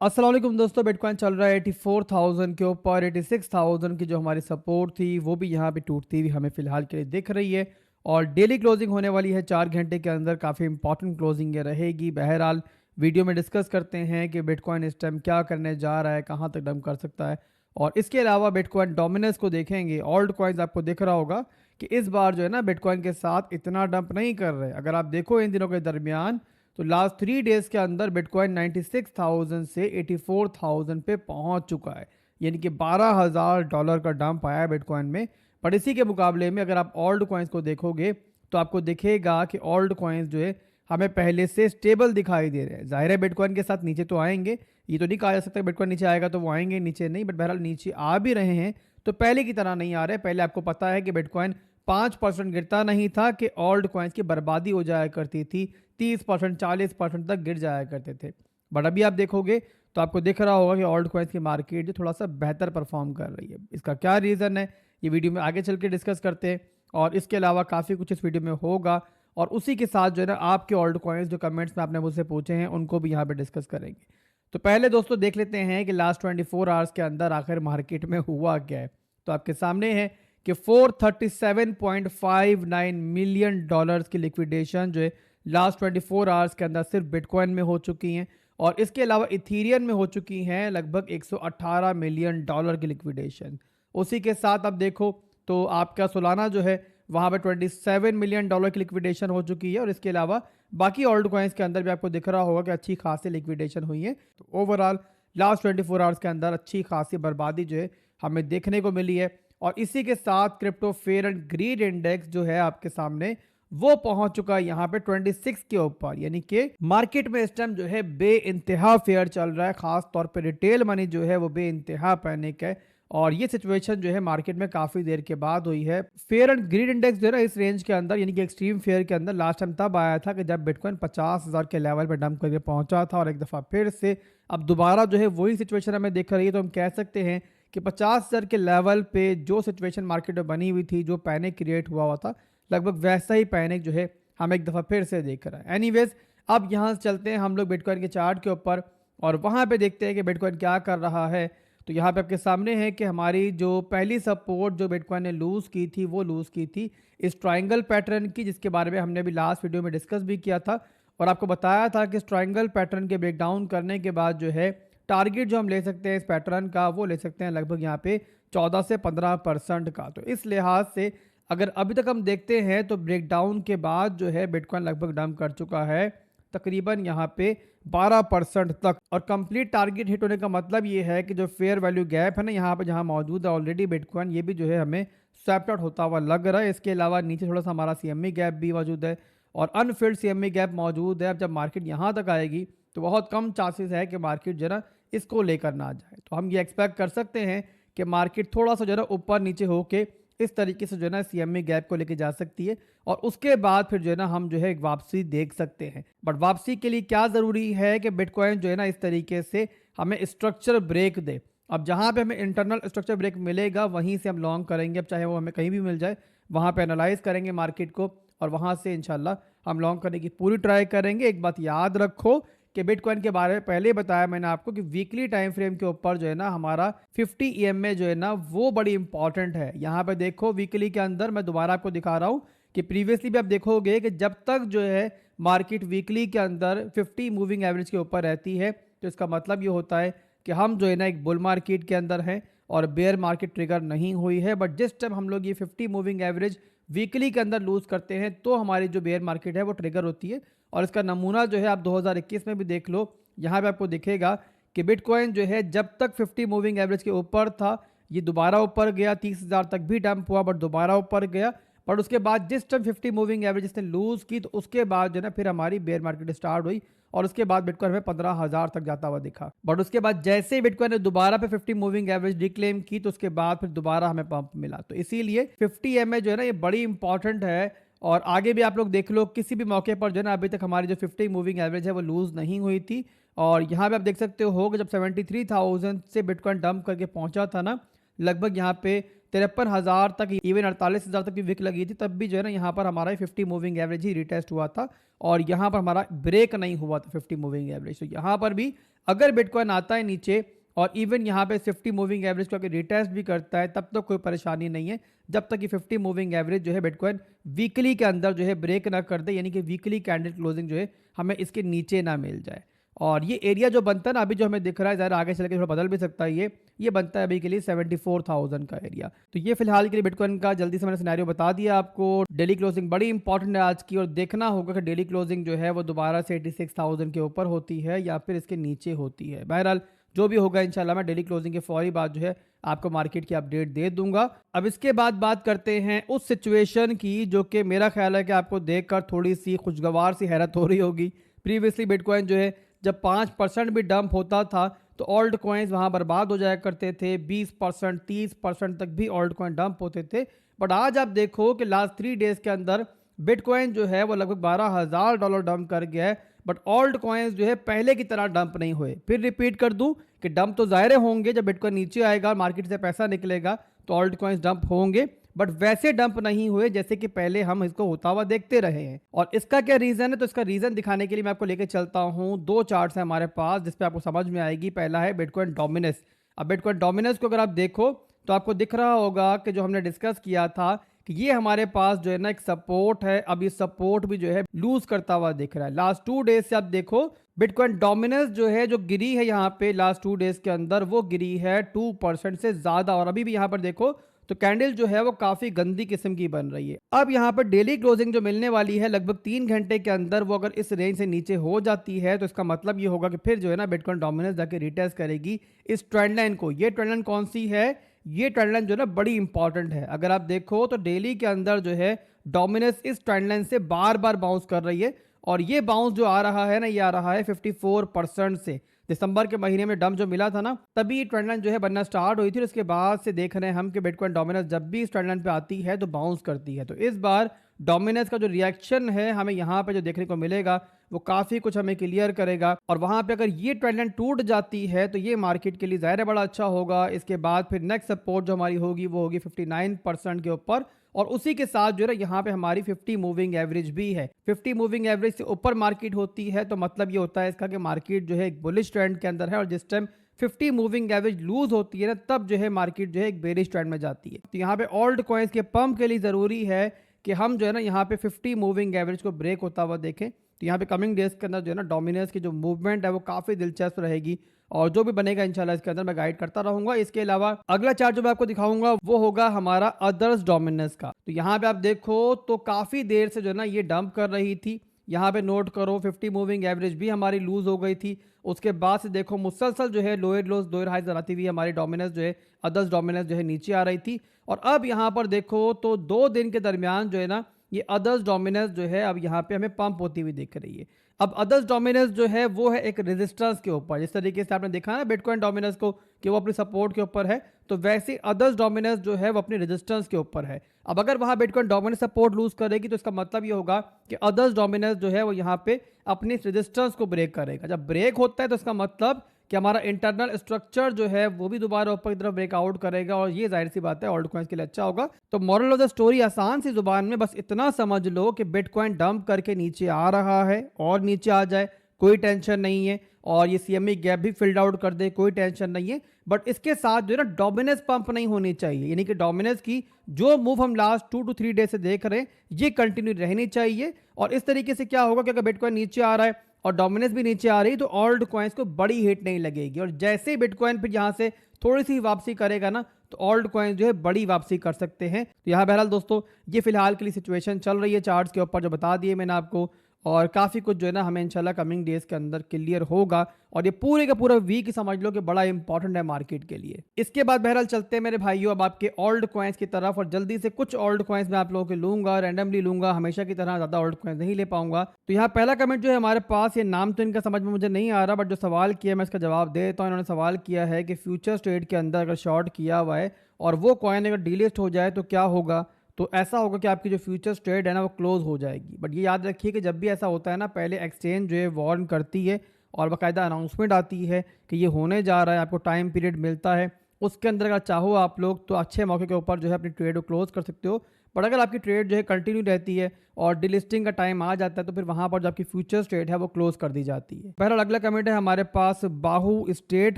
अस्सलाम वालेकुम दोस्तों, बिटकॉइन चल रहा है 84,000 के ऊपर। 86,000 की जो हमारी सपोर्ट थी वो भी यहाँ पे टूटती हुई हमें फिलहाल के लिए दिख रही है। और डेली क्लोजिंग होने वाली है 4 घंटे के अंदर। काफ़ी इंपॉर्टेंट क्लोजिंग ये रहेगी। बहरहाल वीडियो में डिस्कस करते हैं कि बिटकॉइन इस टाइम क्या करने जा रहा है, कहाँ तक डंप कर सकता है। और इसके अलावा बिटकॉइन डोमिनेंस को देखेंगे। ऑल्ट कॉइन्स आपको दिख रहा होगा कि इस बार जो है ना बिटकॉइन के साथ इतना डंप नहीं कर रहे। अगर आप देखो इन दिनों के दरमियान तो लास्ट 3 डेज के अंदर बिटकॉइन 96,000 से 84,000 पे पहुंच चुका है। यानी कि $12,000 का डंप आया है बिटकॉइन में। पर इसी के मुकाबले में अगर आप ओल्ड कॉइन्स को देखोगे तो आपको दिखेगा कि ओल्ड कॉइन्स जो है हमें पहले से स्टेबल दिखाई दे रहे हैं। जाहिर है बिटकॉइन के साथ नीचे तो आएंगे, ये तो नहीं कहा जा सकता बिटकॉइन नीचे आएगा तो वो आएंगे, नीचे नहीं, बट बहरहाल नीचे आ भी रहे हैं तो पहले की तरह नहीं आ रहे। पहले आपको पता है कि बिटकॉइन 5% गिरता नहीं था कि ओल्ड कॉइन्स की बर्बादी हो जाया करती थी। 30% 40% तक गिर जाया करते थे। बट अभी आप देखोगे तो आपको दिख रहा होगा कि ओल्ड कॉइन्स की मार्केट जो थोड़ा सा बेहतर परफॉर्म कर रही है। इसका क्या रीज़न है ये वीडियो में आगे चल के डिस्कस करते हैं। और इसके अलावा काफ़ी कुछ इस वीडियो में होगा। और उसी के साथ जो है ना आपके ओल्ड कॉइन्स जो कमेंट्स में आपने मुझसे पूछे हैं उनको भी यहाँ पे डिस्कस करेंगे। तो पहले दोस्तों देख लेते हैं कि लास्ट 24 आवर्स के अंदर आखिर मार्केट में हुआ क्या है। तो आपके सामने है कि 437.59 मिलियन डॉलर्स की लिक्विडेशन जो है लास्ट 24 आवर्स के अंदर सिर्फ बिटकॉइन में हो चुकी हैं। और इसके अलावा इथीरियम में हो चुकी हैं लगभग 118 मिलियन डॉलर की लिक्विडेशन। उसी के साथ अब देखो तो आपका सोलाना जो है वहाँ पे 27 मिलियन डॉलर की लिक्विडेशन हो चुकी है। और इसके अलावा बाकी ओल्ड कॉइन्स के अंदर भी आपको दिख रहा होगा कि अच्छी खासी लिक्विडेशन हुई है। तो ओवरऑल लास्ट 24 आवर्स के अंदर अच्छी खासी बर्बादी जो है हमें देखने को मिली है। और इसी के साथ crypto fair and greed index जो है आपके सामने वो पहुंच चुका है यहाँ पे 26 के ऊपर। यानी कि मार्केट में इस टाइम जो है बे इंतहा फेयर चल रहा है। खास तौर पे रिटेल मनी जो है वो बे इंतहा पैनिक है। और ये सिचुएशन जो है मार्केट में काफी देर के बाद हुई है। फेयर एंड ग्रीड इंडेक्स जो है ना इस रेंज के अंदर यानी कि एक्सट्रीम फेयर के अंदर लास्ट टाइम तब आया था कि जब बिटकॉइन 50,000 के लेवल पे डंप करके पहुंचा था। और एक दफा फिर से अब दोबारा जो है वही सिचुएशन हमें दिख रही है। तो हम कह सकते हैं कि 50,000 के लेवल पे जो सिचुएशन मार्केट में बनी हुई थी, जो पैनिक क्रिएट हुआ था, लगभग वैसा ही पैनिक जो है हम एक दफ़ा फिर से देख रहा है। एनीवेज अब यहाँ से चलते हैं हम लोग बिटकॉइन के चार्ट के ऊपर और वहाँ पे देखते हैं कि बिटकॉइन क्या कर रहा है। तो यहाँ पे आपके सामने है कि हमारी जो पहली सपोर्ट जो बिटकॉइन ने लूज़ की थी वो लूज़ की थी इस ट्राइंगल पैटर्न की, जिसके बारे में हमने अभी लास्ट वीडियो में डिस्कस भी किया था। और आपको बताया था कि इस ट्राइंगल पैटर्न के ब्रेकडाउन करने के बाद जो है टारगेट जो हम ले सकते हैं इस पैटर्न का वो ले सकते हैं लगभग यहाँ पे 14 से 15% का। तो इस लिहाज से अगर अभी तक हम देखते हैं तो ब्रेकडाउन के बाद जो है बिटकॉइन लगभग डंप कर चुका है तकरीबन यहाँ पे 12% तक। और कंप्लीट टारगेट हिट होने का मतलब ये है कि जो फेयर वैल्यू गैप है ना यहाँ पे जहाँ मौजूद है ऑलरेडी बिटकॉइन, ये भी जो है हमें स्वैप्ट आउट होता हुआ लग रहा है। इसके अलावा नीचे थोड़ा सा हमारा सीएमई गैप भी मौजूद है और अनफिल्ड सीएमई गैप मौजूद है। अब जब मार्केट यहाँ तक आएगी तो बहुत कम चांसेस है कि मार्केट जो है ना इसको लेकर ना जाए। तो हम ये एक्सपेक्ट कर सकते हैं कि मार्केट थोड़ा सा जो है ना ऊपर नीचे होके इस तरीके से जो है ना सीएमई गैप को लेके जा सकती है। और उसके बाद फिर जो है ना हम जो है एक वापसी देख सकते हैं। बट वापसी के लिए क्या ज़रूरी है कि बिटकॉइन जो है ना इस तरीके से हमें स्ट्रक्चर ब्रेक दे। अब जहाँ पे हमें इंटरनल स्ट्रक्चर ब्रेक मिलेगा वहीं से हम लॉन्ग करेंगे। अब चाहे वो हमें कहीं भी मिल जाए वहाँ पे एनालाइज करेंगे मार्केट को और वहाँ से इंशाल्लाह हम लॉन्ग करने की पूरी ट्राई करेंगे। एक बात याद रखो कि बिटकॉइन के बारे में पहले ही बताया मैंने आपको कि वीकली टाइम फ्रेम के ऊपर जो है ना हमारा 50 EMA जो है ना वो बड़ी इंपॉर्टेंट है। यहाँ पे देखो वीकली के अंदर मैं दोबारा आपको दिखा रहा हूँ कि प्रीवियसली भी आप देखोगे कि जब तक जो है मार्केट वीकली के अंदर 50 मूविंग एवरेज के ऊपर रहती है तो इसका मतलब ये होता है कि हम जो है ना एक बुल मार्केट के अंदर हैं और बेयर मार्केट ट्रिगर नहीं हुई है। बट जिस टाइम हम लोग ये 50 मूविंग एवरेज वीकली के अंदर लूज करते हैं तो हमारी जो बेयर मार्केट है वो ट्रिगर होती है। और इसका नमूना जो है आप 2021 में भी देख लो, यहाँ पे आपको दिखेगा कि बिटकॉइन जो है जब तक 50 मूविंग एवरेज के ऊपर था ये दोबारा ऊपर गया, 30,000 तक भी डंप हुआ बट दोबारा ऊपर गया। बट उसके बाद जिस टाइम 50 मूविंग एवरेज इसने लूज की तो उसके बाद जो है ना फिर हमारी बेयर मार्केट स्टार्ट हुई और उसके बाद बिटकॉइन में 15,000 तक जाता हुआ दिखा। बट उसके बाद जैसे ही बिटकॉइन ने दोबारा पे 50 मूविंग एवरेज डिक्लेम की तो उसके बाद फिर दोबारा हमें पंप मिला। तो इसीलिए 50 EMA जो है ना ये बड़ी इंपॉर्टेंट है। और आगे भी आप लोग देख लो किसी भी मौके पर जो है ना अभी तक हमारी जो 50 मूविंग एवरेज है वो लूज नहीं हुई थी। और यहाँ पे आप देख सकते हो कि जब 73,000 से बिटकॉइन डंप करके पहुंचा था ना लगभग यहाँ पे 53,000 तक, इवन 48,000 तक भी विक लगी थी, तब भी जो है ना यहाँ पर हमारा 50 मूविंग एवरेज ही रिटेस्ट हुआ था और यहाँ पर हमारा ब्रेक नहीं हुआ था 50 मूविंग एवरेज। तो यहाँ पर भी अगर बिटकॉइन आता है नीचे और इवन यहाँ पे 50 मूविंग एवरेज को अगर रिटेस्ट भी करता है, तब तो कोई परेशानी नहीं है, जब तक कि 50 मूविंग एवरेज जो है बिटकॉइन वीकली के अंदर जो है ब्रेक ना कर दे, यानी कि वीकली कैंडल क्लोजिंग जो है हमें इसके नीचे ना मिल जाए। और ये एरिया जो बनता है ना अभी जो हमें दिख रहा है, ज़रा आगे चल के थोड़ा बदल भी सकता है, ये बनता है अभी के लिए 74,000 का एरिया। तो ये फिलहाल के लिए बिटकॉइन का जल्दी से मैंने सिनेरियो बता दिया आपको। डेली क्लोजिंग बड़ी इंपॉर्टेंट है आज की, और देखना होगा कि डेली क्लोजिंग जो है वो दोबारा से 86,000 के ऊपर होती है या फिर इसके नीचे होती है। बहरहाल जो भी होगा इंशाल्लाह मैं डेली क्लोजिंग के फौरी बाद जो है आपको मार्केट की अपडेट दे दूंगा। अब इसके बाद बात करते हैं उस सिचुएशन की जो कि मेरा ख्याल है कि आपको देखकर थोड़ी सी खुशगवार सी हैरत हो रही होगी। प्रीवियसली बिटकॉइन जो है जब 5% भी डंप होता था तो ऑल्ट कॉइन्स वहाँ बर्बाद हो जाया करते थे, 20% 30% तक भी ऑल्ट कॉइन डंप होते थे। बट आज आप देखो कि लास्ट 3 डेज के अंदर बिटकॉइन जो है वो लगभग $12,000 डंप कर गया है, बट ऑल्ट कॉइन्स जो है पहले की तरह डंप नहीं हुए। फिर रिपीट कर दूं कि डंप तो ज़ाहिर होंगे, जब बिटकॉइन नीचे आएगा मार्केट से पैसा निकलेगा तो ऑल्ट कॉइन्स डंप होंगे, बट वैसे डंप नहीं हुए जैसे कि पहले हम इसको होता हुआ देखते रहे हैं। और इसका क्या रीज़न है, तो इसका रीज़न दिखाने के लिए मैं आपको लेके चलता हूँ। 2 चार्ट्स हैं हमारे पास जिसपे आपको समझ में आएगी। पहला है बिटकॉइन डोमिनेंस। अब बिटकॉइन डोमिनेंस को अगर आप देखो तो आपको दिख रहा होगा कि जो हमने डिस्कस किया था कि ये हमारे पास जो है ना एक सपोर्ट है, अब ये सपोर्ट भी जो है लूज करता हुआ दिख रहा है। लास्ट 2 डेज से आप देखो बिटकॉइन डोमिनेंस जो है जो गिरी है यहाँ पे लास्ट 2 डेज के अंदर, वो गिरी है 2% से ज्यादा। और अभी भी यहाँ पर देखो तो कैंडल जो है वो काफी गंदी किस्म की बन रही है। अब यहाँ पर डेली क्लोजिंग जो मिलने वाली है लगभग 3 घंटे के अंदर, वो अगर इस रेंज से नीचे हो जाती है तो इसका मतलब ये होगा कि फिर जो है ना बिटकॉइन डोमिनेंस जाके रिटेस्ट करेगी इस ट्रेंड लाइन को। ये ट्रेंड लाइन कौन सी है, ये ट्रेंड लाइन जो है ना बड़ी इंपॉर्टेंट है। अगर आप देखो तो डेली के अंदर जो है डोमिनेंस इस ट्रेंड लाइन से बार बार बाउंस कर रही है, और ये बाउंस जो आ रहा है ना, ये आ रहा है 54% से। दिसंबर के महीने में डंप जो मिला था ना, तभी ट्रेंड लाइन जो है बनना स्टार्ट हुई थी। और उसके बाद से देख रहे हैं हम कि बिटकॉइन डोमिनेंस जब भी इस ट्रेंड लाइन पे आती है तो बाउंस करती है। तो इस बार डोमिनेंस का जो रिएक्शन है हमें यहाँ पे जो देखने को मिलेगा वो काफी कुछ हमें क्लियर करेगा। और वहां पे अगर ये ट्रेंड लाइन टूट जाती है तो ये मार्केट के लिए ज़ाहिर बड़ा अच्छा होगा। इसके बाद फिर नेक्स्ट सपोर्ट जो हमारी होगी वो होगी 59% के ऊपर, और उसी के साथ जो है यहाँ पे हमारी 50 मूविंग एवरेज भी है। 50 मूविंग एवरेज से ऊपर मार्केट होती है तो मतलब ये होता है इसका कि मार्केट जो है एक बुलिश ट्रेंड के अंदर है, और जिस टाइम 50 मूविंग एवरेज लूज होती है ना, तब जो है मार्केट जो है एक बेरिश ट्रेंड में जाती है। तो यहाँ पे ऑल्ट कॉइन्स के पंप के लिए ज़रूरी है कि हम जो है ना यहाँ पे 50 मूविंग एवरेज को ब्रेक होता हुआ देखें। तो यहाँ पे कमिंग डेज के अंदर जो है ना डोमिनेंस की जो मूवमेंट है वो काफ़ी दिलचस्प रहेगी, और जो भी बनेगा इंशाल्लाह इसके अंदर मैं गाइड करता रहूंगा। इसके अलावा अगला चार्ट जो मैं आपको दिखाऊंगा वो होगा हमारा अदर्स डोमिनेंस का। तो यहाँ पे आप देखो तो काफ़ी देर से जो है ना ये डंप कर रही थी। यहाँ पे नोट करो 50 मूविंग एवरेज भी हमारी लूज हो गई थी। उसके बाद से देखो मुसलसल जो है लोअर लोज लोअर हाइज बनाती हुई हमारी डोमिनेंस जो है अदर्स डोमिनेंस जो है नीचे आ रही थी। और अब यहाँ पर देखो तो 2 दिन के दरमियान जो है ना ये अदर्स डोमिनेंस जो है अब यहाँ पे हमें पंप होती हुई दिख रही है। अब अदर्स डोमिनेंस जो है वो है एक रेजिस्टेंस के ऊपर, जिस तरीके से आपने देखा ना बिटकॉइन डोमिनेंस को कि वो अपनी सपोर्ट के ऊपर है, तो वैसे अदर्स डोमिनेंस जो है वो अपनी रेजिस्टेंस के ऊपर है। अब अगर वहाँ बिटकॉइन डोमिनेंस सपोर्ट लूज करेगी तो इसका मतलब ये होगा कि अदर्स डोमिनेंस जो है वो यहाँ पे अपनी रेजिस्टेंस को ब्रेक करेगा। जब ब्रेक होता है तो इसका मतलब कि हमारा इंटरनल स्ट्रक्चर जो है वो भी दोबारा ऊपर की तरफ ब्रेकआउट करेगा, और ये जाहिर सी बात है ऑल्ट कॉइन्स के लिए अच्छा होगा। तो मॉरल ऑफ द स्टोरी आसान सी जुबान में बस इतना समझ लो कि बिटकॉइन डंप करके नीचे आ रहा है, और नीचे आ जाए कोई टेंशन नहीं है, और ये सीएमई गैप भी फिल्ड आउट कर दे कोई टेंशन नहीं है। बट इसके साथ जो है ना डोमिनेंस पंप नहीं होनी चाहिए, यानी कि डोमिनेंस की जो मूव हम लास्ट 2 to 3 डेज से देख रहे हैं ये कंटिन्यू रहनी चाहिए। और इस तरीके से क्या होगा कि अगर बिटकॉइन नीचे आ रहा है और डोमिनेंस भी नीचे आ रही तो ऑल्ट कॉइन्स को बड़ी हिट नहीं लगेगी, और जैसे ही बिटकॉइन फिर यहाँ से थोड़ी सी वापसी करेगा ना तो ऑल्ट कॉइन्स जो है बड़ी वापसी कर सकते हैं। तो यहाँ बहरहाल दोस्तों ये फिलहाल के लिए सिचुएशन चल रही है चार्ट्स के ऊपर जो बता दिए मैंने आपको, और काफ़ी कुछ जो है ना हमें इंशाल्लाह कमिंग डेज के अंदर क्लियर होगा। और ये पूरे का पूरा वीक समझ लो कि बड़ा इंपॉर्टेंट है मार्केट के लिए। इसके बाद बहरहाल चलते हैं मेरे भाइयों अब आपके ओल्ड कॉइन्स की तरफ, और जल्दी से कुछ ओल्ड कॉइन्स मैं आप लोगों के लूंगा, रैंडमली लूंगा, हमेशा की तरह ज़्यादा ओल्ड कॉइन्स नहीं ले पाऊंगा। तो यहाँ पहला कमेंट जो है हमारे पास, ये नाम तो इनका समझ में मुझे नहीं आ रहा, बट जो सवाल किया मैं इसका जवाब दे देता हूँ। इन्होंने सवाल किया है कि फ्यूचर ट्रेड के अंदर अगर शॉर्ट किया हुआ है और वो कॉइन अगर डीलिस्ट हो जाए तो क्या होगा। तो ऐसा होगा कि आपकी जो फ्यूचर्स ट्रेड है ना वो क्लोज हो जाएगी। बट ये याद रखिए कि जब भी ऐसा होता है ना पहले एक्सचेंज जो है वार्न करती है और बाकायदा अनाउंसमेंट आती है कि ये होने जा रहा है, आपको टाइम पीरियड मिलता है, उसके अंदर अगर चाहो आप लोग तो अच्छे मौके के ऊपर जो है अपनी ट्रेड को क्लोज कर सकते हो। बट अगर आपकी ट्रेड जो है कंटिन्यू रहती है और डिलिस्टिंग का टाइम आ जाता है तो फिर वहाँ पर जो आपकी फ्यूचर्स ट्रेड है वो क्लोज कर दी जाती है। बहरहाल अगला कमेंट है हमारे पास बाहू स्टेट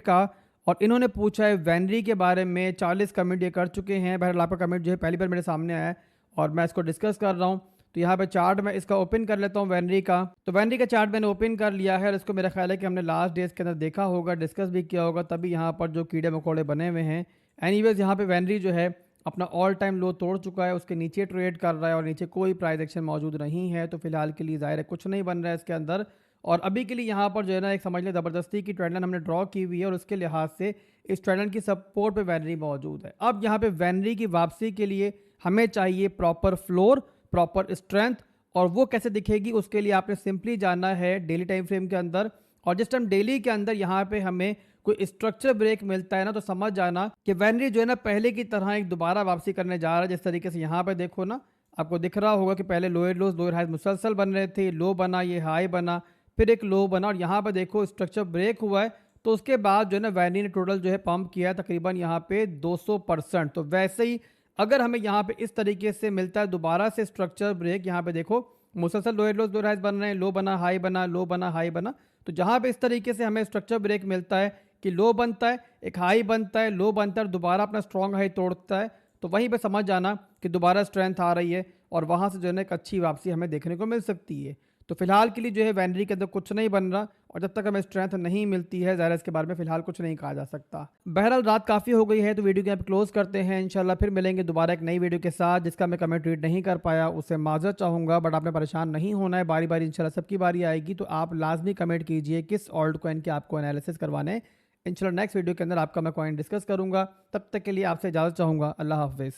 का, और इन्होंने पूछा है वेनरी के बारे में। 40 कमेंट ये कर चुके हैं। बहरहाल आपका कमेंट जो है पहली बार मेरे सामने आया है और मैं इसको डिस्कस कर रहा हूँ। तो यहाँ पे चार्ट मैं इसका ओपन कर लेता हूँ वेनरी का। तो वेनरी का चार्ट मैंने ओपन कर लिया है और इसको मेरा ख्याल है कि हमने लास्ट डेज के अंदर देखा होगा, डिस्कस भी किया होगा, तभी यहाँ पर जो कीड़े मकोड़े बने हुए हैं। एनीवेज यहाँ पे वेनरी जो है अपना ऑल टाइम लो तोड़ चुका है, उसके नीचे ट्रेड कर रहा है और नीचे कोई प्राइस एक्शन मौजूद नहीं है। तो फिलहाल के लिए ज़ाहिर है कुछ नहीं बन रहा है इसके अंदर। और अभी के लिए यहाँ पर जो है ना एक समझ लें ज़बरदस्ती की ट्रेंड लाइन हमने ड्रॉ की हुई है और उसके लिहाज से इस ट्रेंड लाइन की सपोर्ट पे वेनरी मौजूद है। अब यहाँ पे वेनरी की वापसी के लिए हमें चाहिए प्रॉपर फ्लोर, प्रॉपर स्ट्रेंथ। और वो कैसे दिखेगी उसके लिए आपने सिंपली जाना है डेली टाइम फ्रेम के अंदर। और जिस टाइम डेली के अंदर यहाँ पे हमें कोई स्ट्रक्चर ब्रेक मिलता है ना, तो समझ जाना कि वेनरी जो है ना पहले की तरह एक दोबारा वापसी करने जा रहा है। जिस तरीके से यहाँ पे देखो ना, आपको दिख रहा होगा कि पहले लोअर लोज लोअर हाई मुसलसल बन रहे थे, लो बना, ये हाई बना, फिर एक लो बना और यहाँ पे देखो स्ट्रक्चर ब्रेक हुआ है। तो उसके बाद जो है ना वेनरी ने टोटल जो है पंप किया है तकरीबन यहाँ पे 200%। तो वैसे ही अगर हमें यहाँ पे इस तरीके से मिलता है दोबारा से स्ट्रक्चर ब्रेक, यहाँ पे देखो मुसलसल लोअर लोज लोअर हाई बन रहे हैं, लो बना, हाई बना, लो बना, हाई बना। तो जहाँ पे इस तरीके से हमें स्ट्रक्चर ब्रेक मिलता है कि लो बनता है, एक हाई बनता है, लो बनता है और दोबारा अपना स्ट्रॉन्ग हाई तोड़ता है, तो वहीं पे समझ जाना कि दोबारा स्ट्रेंथ आ रही है और वहाँ से जो है ना एक अच्छी वापसी हमें देखने को मिल सकती है। तो फिलहाल के लिए जो है वेनरी के अंदर कुछ नहीं बन रहा और जब तक हमें स्ट्रेंथ नहीं मिलती है ज़ाहिर इसके बारे में फिलहाल कुछ नहीं कहा जा सकता। बहरहाल रात काफ़ी हो गई है तो वीडियो को यहाँ पे क्लोज करते हैं। इंशाल्लाह फिर मिलेंगे दोबारा एक नई वीडियो के साथ। जिसका मैं कमेंट रीड नहीं कर पाया उससे माजरत चाहूँगा, बट आपने परेशान नहीं होना है। बारी बारी इंशाल्लाह सबकी बारी आएगी तो आप लाजमी कमेंट कीजिए किस ऑल्ट कॉइन के आपको एनालिसिस करवाने हैं। इंशाल्लाह नेक्स्ट वीडियो के अंदर आपका मैं कॉइन डिस्कस करूंगा। तब तक के लिए आपसे इजाज़त चाहूँगा। अल्लाह हाफिज़।